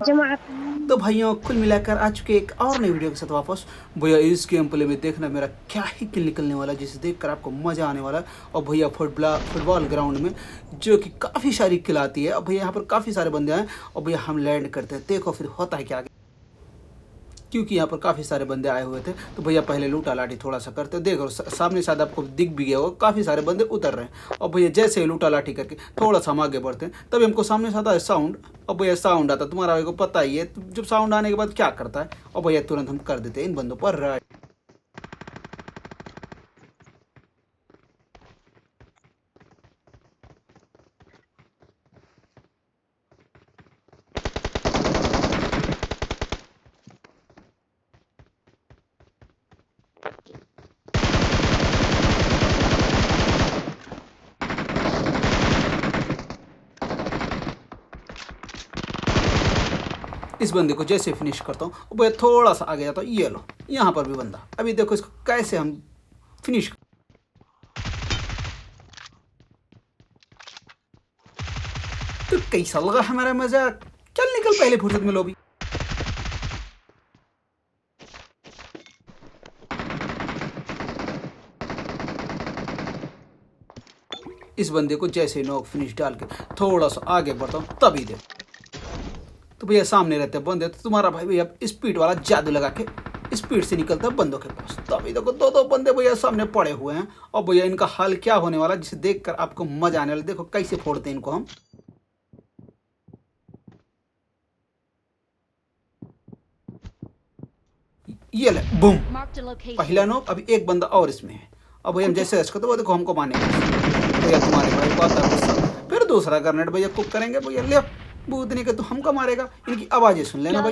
जमा तो भाइयों कुल मिलाकर आ चुके एक और नई वीडियो के साथ वापस। भैया इस गेम प्ले में देखना मेरा क्या ही किल निकलने वाला है, जिसे देखकर आपको मज़ा आने वाला है। और भैया फुटबॉल ग्राउंड में जो कि काफ़ी सारी किल आती है। और भैया यहाँ पर काफ़ी सारे बंदे आए और भैया हम लैंड करते हैं। देखो फिर होता है क्या आगे, क्योंकि यहाँ पर काफ़ी सारे बंदे आए हुए थे। तो भैया पहले लूटा लाठी थोड़ा सा करते, देखो सामने शायद आपको दिख भी गया होगा, काफ़ी सारे बंदे उतर रहे हैं। और भैया जैसे ही लूटा लाठी करके थोड़ा सा हम आगे बढ़ते हैं, तभी हमको सामने से आता है साउंड। और भैया साउंड आता है, तुम्हारा भाई को पता ही है जब साउंड आने के बाद क्या करता है। और भैया तुरंत हम कर देते हैं इन बंदों पर राइट। इस बंदे को जैसे फिनिश करता हूँ, और भैया थोड़ा सा आगे जाता हूँ, ये लो यहाँ पर भी बंदा। अभी देखो इसको कैसे हम फिनिश। तो कैसा लगा हमारा मजाक? चल निकल पहले फुर्सत में लो भी। इस बंदे को जैसे नॉक फिनिश डाल के थोड़ा सा आगे बढ़ता हूँ, तभी दे। तो भैया सामने रहते हैं बंदे, तो तुम्हारा भाई भैया स्पीड वाला जादू लगा के स्पीड से निकलता है बंदों के पास। तभी देखो दो दो बंदे भैया सामने पड़े हुए हैं। और भैया इनका हाल क्या होने वाला, जिसे देखकर आपको मजा आने वाला। देखो कैसे फोड़ते हैं इनको हम। ये ले बूम, पहला नॉक। अभी एक बंदा और इसमें है। अब भैया हम जैसे रश करते वो देखो हमको मारने भैया, तुम्हारे भाई को आता है गुस्सा। फिर दूसरा ग्रेनेड भैया कुक करेंगे भैया, ले बूदने के तो हमको मारेगा। इनकी आवाजें सुन लेना भाई।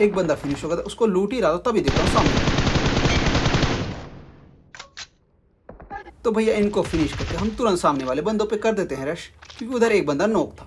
एक बंदा फिनिश होगा, उसको लूट ही रहा था, तभी देखा सामने। तो भैया इनको फिनिश करके हम तुरंत सामने वाले बंदों पे कर देते हैं रश, क्योंकि उधर एक बंदा नॉक था।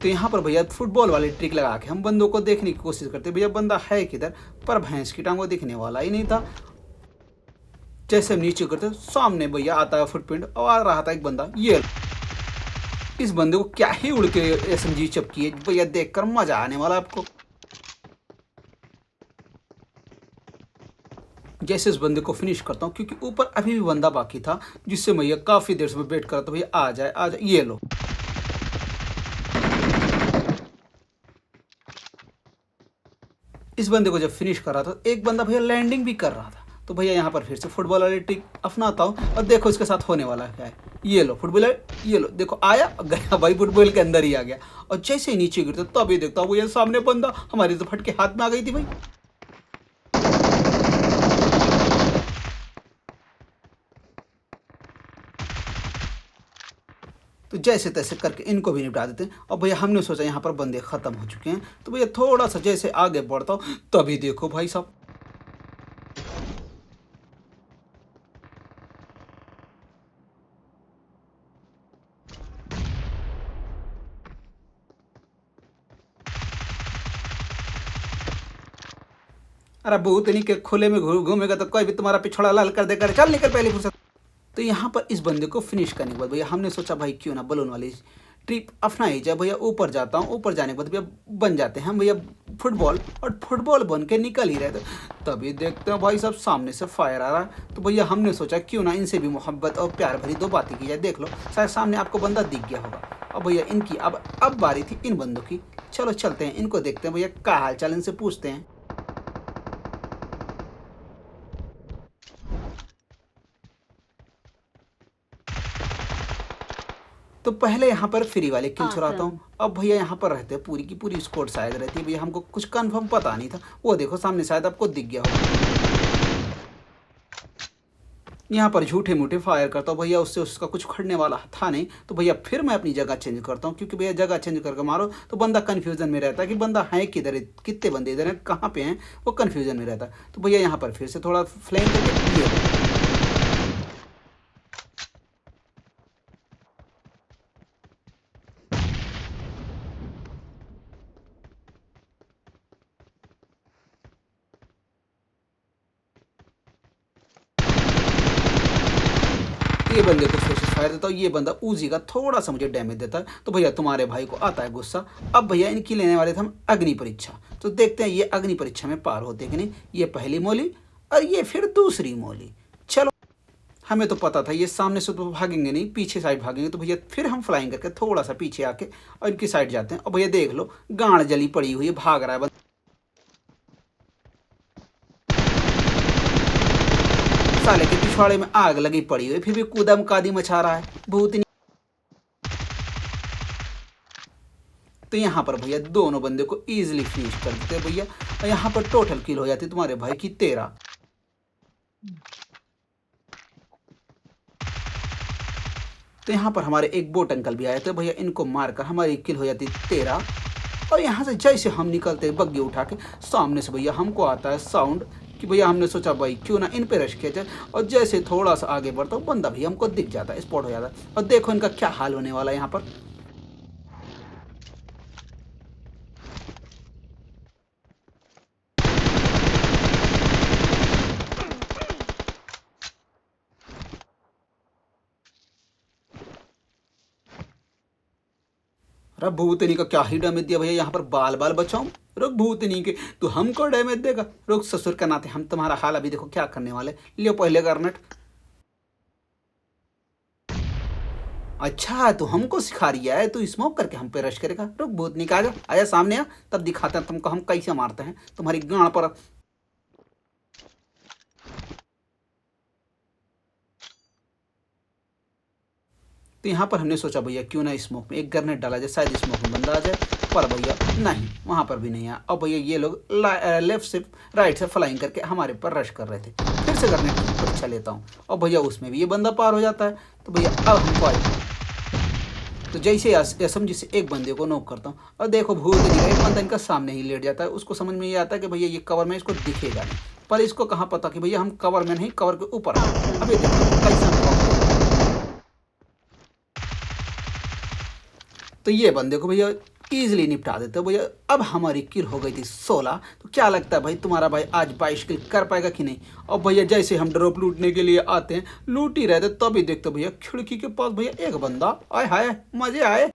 तो यहाँ पर भैया फुटबॉल वाली ट्रिक लगा के हम बंदों को देखने की कोशिश करते, भैया बंदा है किधर। पर भैंस की टांगों दिखने वाला ही नहीं था। जैसे हम नीचे करते सामने भैया आता है फुटप्रिंट, और आ रहा था एक बंदा। ये इस बंदे को क्या ही उड़ के एसएमजी चपकी है भैया, देखकर मजा आने वाला आपको। जैसे इस बंदे को फिनिश करता हूँ, क्योंकि ऊपर अभी भी बंदा बाकी था, जिससे भैया काफी देर से मैं वेट कर रहा था, भैया आ जाए आ जाए। ये लो इस बंदे को जब फिनिश कर रहा था, एक बंदा भैया लैंडिंग भी कर रहा था। तो भैया यहाँ पर फिर से फुटबॉल वाली ट्रिक अपनाता हूँ, और देखो इसके साथ होने वाला क्या है। ये लो फुटबॉल, ये लो देखो आया गया भाई, फुटबॉल के अंदर ही आ गया। और जैसे ही नीचे गिरते तो अभी देखता हूँ भैया सामने बंदा, हमारी तो फट के हाथ में आ गई थी भाई। तो जैसे तैसे करके इनको भी निपटा देते हैं। और भैया हमने सोचा यहाँ पर बंदे खत्म हो चुके हैं, तो भैया थोड़ा सा जैसे आगे बढ़ता हूँ, तभी देखो भाई साहब अरे भूत नहीं के खुले में घूमेगा तो कोई भी तुम्हारा पिछड़ा लाल कर देकर चल निकल पहली फुर्सत। तो यहाँ पर इस बंदे को फिनिश करने के बाद भैया हमने सोचा भाई क्यों ना बलून वाली ट्रिप अपनाई जाए। भैया ऊपर जाता हूँ, ऊपर जाने के बाद भैया बन जाते हैं हम भैया फुटबॉल, और फुटबॉल बन के निकल ही रहे थे, तभी देखते हैं भाई साहब सामने से फायर आ रहा। तो भैया हमने सोचा क्यों ना इनसे भी मोहब्बत और प्यार भरी दो बातें की जाए। देख लो शायद सामने आपको बंदा दिख गया होगा। और भैया इनकी अब बारी थी इन बंदों की। चलो चलते हैं, इनको देखते हैं भैया क्या हाल चाल, इनसे पूछते हैं। तो पहले यहाँ पर फ्री वाले किल चुराता हूँ। अब भैया यहाँ पर रहते हैं पूरी की पूरी स्क्वाड शायद रहती है भैया, हमको कुछ कंफर्म पता नहीं था। वो देखो सामने शायद आपको दिख गया होगा। यहाँ पर झूठे मूठे फायर करता हूँ भैया, उससे उसका कुछ खड़ने वाला था नहीं। तो भैया फिर मैं अपनी जगह चेंज करता हूँ, क्योंकि भैया जगह चेंज करके मारो तो बंदा कन्फ्यूजन में रहता है कि बंदा है किधर है, कितने बंदे इधर हैं, कहाँ पे हैं, वो कन्फ्यूजन में रहता है। तो भैया यहाँ पर फिर से थोड़ा फ्लेम करके ये बंदे को फिर से फायर देता हूँ। ये बंदा उजी का थोड़ा सा मुझे डैमेज देता है। तो भैया तुम्हारे भाई को आता है गुस्सा। अब भैया इनकी लेने वाले थे हम अग्नि परीक्षा। तो देखते हैं ये अग्नि परीक्षा में पार होते कि नहीं। ये पहली मोली और ये फिर दूसरी मोली। चलो, हमें तो पता था ये सामने से तो भागेंगे नहीं, पीछे साइड भागेंगे। तो भैया फिर हम फ्लाइंग करके थोड़ा सा पीछे आके और इनकी साइड जाते हैं। और भैया देख लो, गांड जली पड़ी हुई है, भाग रहा है। साले के पिछवाड़े में आग लगी पड़ी हुई, फिर भी कूदम कादी मचा रहा है भूतनी। तो यहाँ पर भैया दोनों बंदे को इजीली फिनिश कर देते भैया। और यहाँ पर टोटल किल हो जाती तुम्हारे भाई की 13। तो यहाँ पर हमारे एक बोट अंकल भी आए थे भैया, इनको मारकर हमारी किल हो जाती 13। और यहाँ से जैसे हम निकलते बग्गी उठा के, सामने से भैया हमको आता है साउंड कि भैया हमने सोचा भाई क्यों ना इन पे रश किया जाए। और जैसे थोड़ा सा आगे बढ़ता हूँ, बंदा भी हमको दिख जाता है, स्पॉट हो जाता है। और देखो इनका क्या हाल होने वाला है यहाँ पर। अरे भूतनी का क्या ही डैमेज दिया भैया, यहाँ पर बाल बाल बचाऊं। रुक भूतनी के, तू हमको डैमेज देगा। रुक ससुर का नाते हम तुम्हारा हाल अभी देखो क्या करने वाले। लियो पहले गर्नेट। अच्छा, तू हमको सिखा रही है, तू स्मोक करके हम पे रश करेगा। रुक भूतनी का, आजा आजा सामने आ, तब दिखाते हैं तुमको हम कैसे मारते हैं तुम्हारी गांड पर। तो यहाँ पर हमने सोचा भैया क्यों ना स्मोक में एक ग्रेनेड डाला जाए, शायद स्मोक में बंदा आ जाए। पर भैया नहीं, वहाँ पर भी नहीं आया। और भैया ये लोग लेफ्ट से राइट से फ्लाइंग करके हमारे पर रश कर रहे थे। फिर से ग्रेनेड की परीक्षा लेता हूँ और भैया उसमें भी ये बंदा पार हो जाता है। तो भैया अब हमको आए, तो जैसे एसएमजी से एक बंदे को नॉक करता हूँ और देखो भूत नहीं, एक बंदा इनका सामने ही लेट जाता है। उसको समझ में ये आता है कि भैया ये कवर में, इसको दिखेगा नहीं। पर इसको कहाँ पता कि भैया हम कवर में नहीं, कवर के ऊपर हैं। अभी देखो कैसा। तो ये बंदे को भैया ईजिली निपटा देते भैया। अब हमारी किल हो गई थी 16। तो क्या लगता है भाई तुम्हारा भाई आज 22 किल कर पाएगा कि नहीं। और भैया जैसे हम ड्रॉप लूटने के लिए आते हैं, लूट ही रहते, तभी देखते भैया खिड़की के पास भैया एक बंदा। आए हाय मजे आए।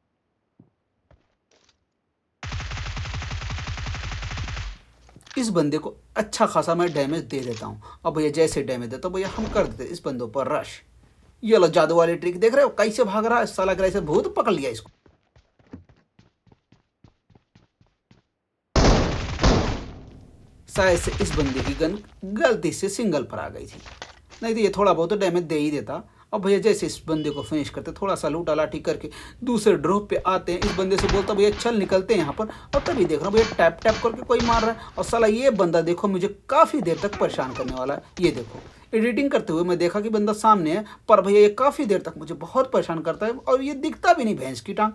इस बंदे को अच्छा खासा मैं डैमेज दे देता हूँ। और भैया जैसे डैमेज देता हूँ भैया हम कर देते इस बंदों पर रश। ये लो जादू वाली ट्रिक देख रहे हो कैसे भाग रहा है साला, लग रहा है भूत पकड़ लिया इसको। शायद से इस बंदे की गन गलती से सिंगल पर आ गई थी, नहीं तो ये थोड़ा बहुत तो डैमेज दे ही देता। और भैया जैसे इस बंदे को फिनिश करते, थोड़ा सा लूटा लाठी करके दूसरे ड्रॉप पे आते हैं। इस बंदे से बोलता भैया चल निकलते हैं यहाँ पर। और तभी देख रहा हूँ भैया टैप टैप करके कोई मार रहा है। और साला ये बंदा देखो मुझे काफ़ी देर तक परेशान करने वाला है। ये देखो एडिटिंग करते हुए मैं देखा कि बंदा सामने है, पर भैया ये काफ़ी देर तक मुझे बहुत परेशान करता है और ये दिखता भी नहीं भैंस की टांग।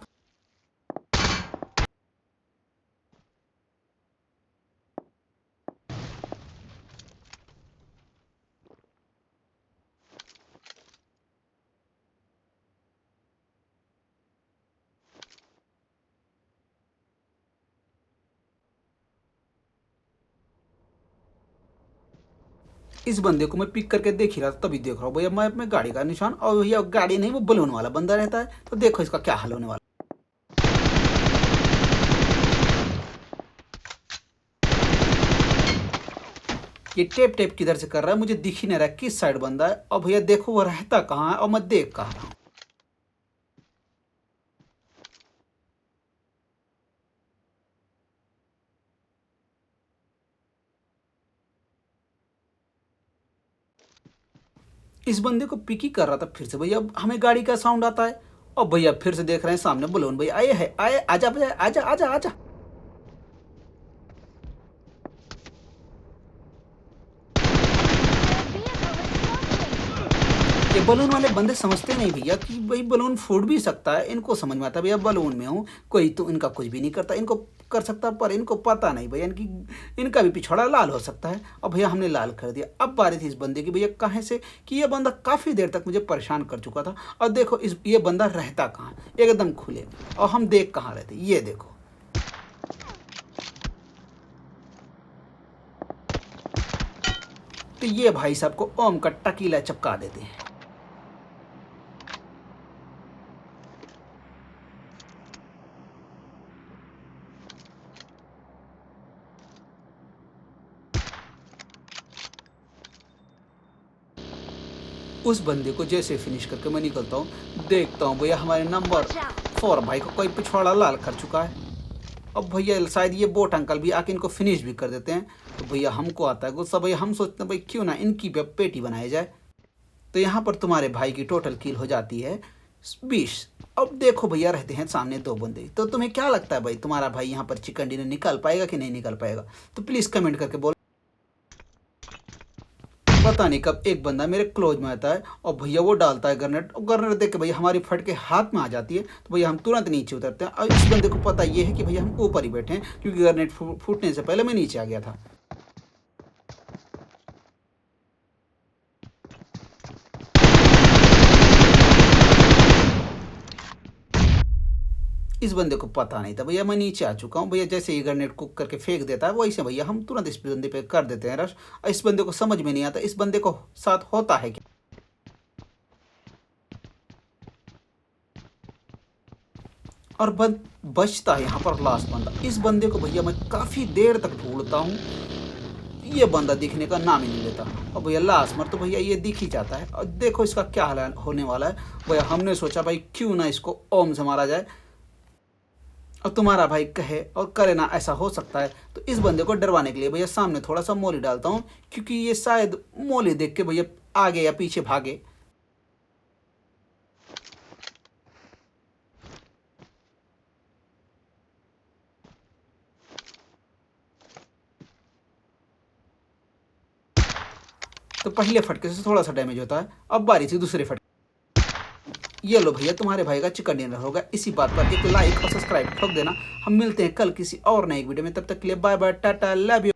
इस बंदे को मैं पिक करके देख ही रहा था, तभी देख रहा हूँ भैया मैप में गाड़ी का निशान। और भैया गाड़ी नहीं, वो बलून वाला बंदा रहता है। तो देखो इसका क्या हाल होने वाला। ये टेप टेप किधर से कर रहा है, मुझे दिख ही नहीं रहा किस साइड बंदा है। और भैया देखो वो रहता कहाँ है और मैं देख कहाँ रहा हूँ। इस बंदे को पिक ही कर रहा था, फिर से भैया हमें गाड़ी का साउंड आता है। और भैया फिर से देख रहे हैं सामने बलून भैया आए है, आए आजा भैया आजा आजा आजा। ये बलून वाले बंदे समझते नहीं भैया कि भाई बलून फूट भी सकता है। इनको समझ में आता भैया बलून में हूँ, कोई तो इनका कुछ भी नहीं करता, इनको कर सकता। पर इनको पता नहीं भैया इनका भी पिछड़ा लाल हो सकता है। और भैया हमने लाल कर दिया। अब बारी थी इस बंदे की भैया कहाँ से, कि ये बंदा काफ़ी देर तक मुझे परेशान कर चुका था। और देखो ये बंदा रहता कहाँ, एकदम खुले। और हम देख कहाँ रहते, ये देखो। तो ये भाई साहब को ओम का टकीला चपका देते हैं। उस बंदे को जैसे फिनिश करके मैं निकलता हूँ, देखता हूँ भैया हमारे नंबर 4 भाई को कोई पिछवाड़ा लाल कर चुका है। अब भैया शायद ये बोट अंकल भी आके इनको फिनिश भी कर देते हैं। तो भैया हमको आता है गुस्सा, भैया हम सोचते हैं भाई क्यों ना इनकी पेटी बनाई जाए। तो यहाँ पर तुम्हारे भाई की टोटल किल हो जाती है 20। अब देखो भैया रहते हैं सामने 2 बंदे। तो तुम्हें क्या लगता है भाई तुम्हारा भाई यहाँ पर चिकन डिनर निकाल पाएगा कि नहीं निकाल पाएगा? तो प्लीज़ कमेंट करके बोलो। पता नहीं कब एक बंदा मेरे क्लोज में आता है और भैया वो डालता है ग्रेनेड, और ग्रेनेड देख के भैया हमारी फट के हाथ में आ जाती है। तो भैया हम तुरंत नीचे उतरते हैं। और इस बंदे को पता ये है कि भैया हम ऊपर ही बैठे हैं, क्योंकि ग्रेनेड फूटने से पहले मैं नीचे आ गया था। इस बंदे को पता नहीं था भैया मैं नीचे आ चुका हूँ। भैया जैसे ही ग्रेनेड कुक करके फेंक देता है वैसे भैया हम तुरंत इस बंदे पे कर देते हैं रश। और इस बंदे को समझ में नहीं आता इस बंदे को साथ होता है क्या। और बचता है यहाँ पर लास्ट बंदा। इस बंदे को भैया मैं काफ़ी देर तक ढूंढता हूँ, ये बंदा दिखने का नाम ही नहीं लेता। और भैया लास्ट मर तो भैया ये दिख ही जाता है। और देखो इसका क्या हाल होने वाला है। भैया हमने सोचा भाई क्यों ना इसको ओम से मारा जाए, और तुम्हारा भाई कहे और करे ना ऐसा हो सकता है। तो इस बंदे को डरवाने के लिए भैया सामने थोड़ा सा मोली डालता हूँ, क्योंकि ये शायद मोली देख के भैया आगे या पीछे भागे। तो पहले फटके से थोड़ा सा डैमेज होता है, अब बारी से दूसरे फटके। ये लो भैया तुम्हारे भाई का चिकन डिनर होगा। इसी बात पर एक लाइक और सब्सक्राइब ठोक देना। हम मिलते हैं कल किसी और नए वीडियो में, तब तक के लिए bye bye, tata, love you.